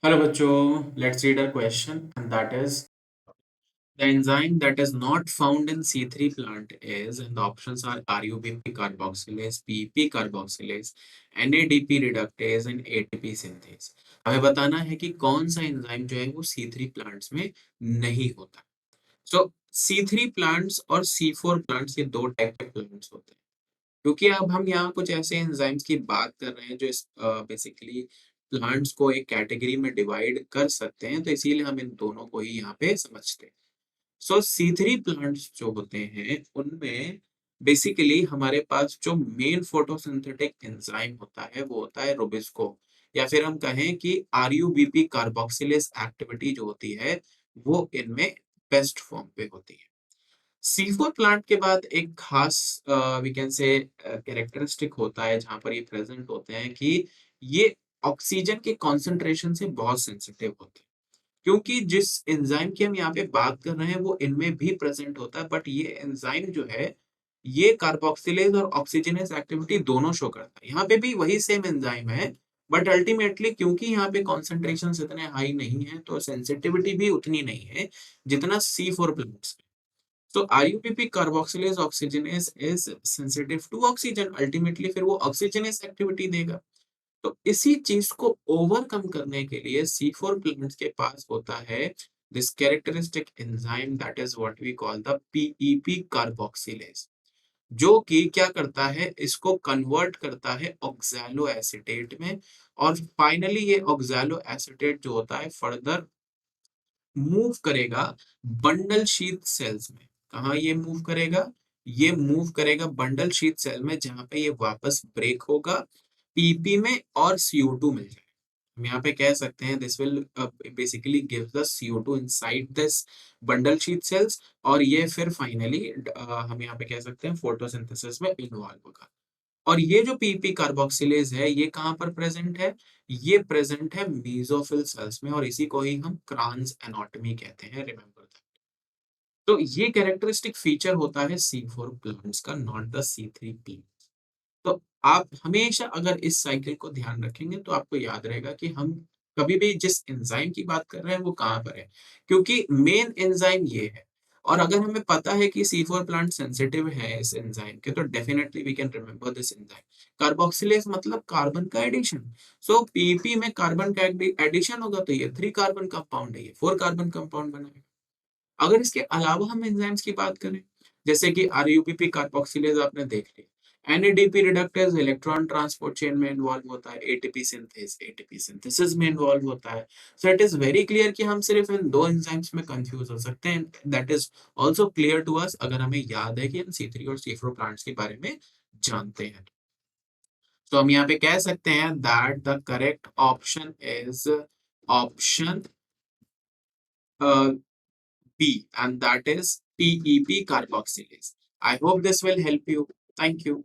Hello, bachcho. Let's read a question, and that is the enzyme that is not found in C3 plant is, and the options are RUBP carboxylase, PP carboxylase, NADP reductase, and ATP synthase. हमें बताना है कि कौन सा enzyme जो है वो C3 plants में नहीं होता। सो C3 प्लांट्स और C4 प्लांट्स ये दो टाइप के प्लांट्स होते हैं। क्योंकि अब हम यहाँ कुछ ऐसे एंजाइम्स की बात कर रहे हैं जो बेसिकली प्लांट्स को एक कैटेगरी में डिवाइड कर सकते हैं, तो इसीलिए हम इन दोनों को ही यहाँ पे समझते हैं। सो C3 प्लांट्स जो होते हैं उनमें बेसिकली हमारे पास जो मेन फोटोसिंथेटिक एंजाइम होता है वो होता है रुबिस्को, या फिर हम कहें कि RUBP कार्बोक्सिलेज एक्टिविटी जो होती है वो इनमें बेस्ट फॉर्म पे होती है। C4 प्लांट के बाद एक खास वी कैन से कैरेक्टरिस्टिक होता है जहां पर ये प्रेजेंट होते हैं कि ये ऑक्सीजन के कॉन्सेंट्रेशन से बहुत सेंसिटिव होते हैं। क्योंकि जिस एंजाइम की हम यहाँ पे बात कर रहे हैं वो इनमें भी प्रेजेंट होता है, बट ये एंजाइम जो है ये कार्बोक्सिलेज और ऑक्सीजनेस एक्टिविटी दोनों शो करता है। यहाँ पे भी वही सेम एंजाइम है, बट अल्टीमेटली क्योंकि यहाँ पे कॉन्सेंट्रेशन इतने हाई नहीं है तो सेंसिटिविटी भी उतनी नहीं है जितना C4 plants. So RUPP carboxylase oxygenase is sensitive to oxygen, ultimately फिर वो ऑक्सीजनेस एक्टिविटी देगा। तो इसी चीज को ओवरकम करने के लिए C4 प्लांट्स के पास होता है this characteristic enzyme that is what we call the PEP carboxylase, जो कि क्या करता है, इसको कन्वर्ट करता है ऑक्सैलो एसीटेट में, और फाइनली ये ऑक्सैलो एसीटेट जो होता है फर्दर मूव करेगा बंडल शीथ सेल्स में। कहा ये मूव करेगा? ये मूव करेगा बंडल शीथ सेल में, जहां पे ये वापस ब्रेक होगा पीपी में और CO2 मिल जाएगा। हम यहाँ पे कह सकते हैं this will basically give the CO2 inside this bundle sheath sales, और ये फिर फाइनली हम यहाँ पे कह सकते हैं फोटोसिंथेसिस में इन्वॉल्व होगा। और ये जो पीपी कार्बोक्सिलेज है ये कहाँ पर प्रेजेंट है? ये प्रेजेंट है मेसोफिल सेल्स में, और इसी को ही हम क्रान्स एनाटॉमी कहते हैं, रिमेंबर दैट। तो ये कैरेक्टरिस्टिक फीचर होता है C4 प्लांट्स का, नॉट द C3 प्लांट। तो आप हमेशा अगर इस साइकिल को ध्यान रखेंगे तो आपको याद रहेगा कि हम कभी भी जिस एंजाइम की बात कर रहे हैं वो कहाँ पर है, क्योंकि मेन एंजाइम ये है। और अगर हमें पता है कि C4 प्लांट सेंसिटिव है इस एंजाइम के, तो definitely we can remember this enzyme. Carboxylase मतलब कार्बन का एडिशन। सो पीपी में कार्बन का एडिशन होगा तो ये 3 कार्बन कंपाउंड है, ये 4 कार्बन कंपाउंड बनाएगा। अगर इसके अलावा हम एंजाइम्स की बात करें, जैसे कि RUPP कार्बोक्सिलेज आपने देख लिया, NADP reductase electron transport chain में इन्वॉल्व होता है, ATP सिंथेस ATP सिंथेसिस में इन्वॉल्व होता है। So it is very clear कि हम सिर्फ इन दो एंजाइम्स में कंफ्यूज हो सकते हैं। That is also clear to us अगर हमें याद है कि हम C3 और C4 प्लांट्स के बारे में जानते हैं। तो हम यहाँ पे कह सकते हैं that the correct option is option B, and that is PEP carboxylase. I hope this will help you. Thank you.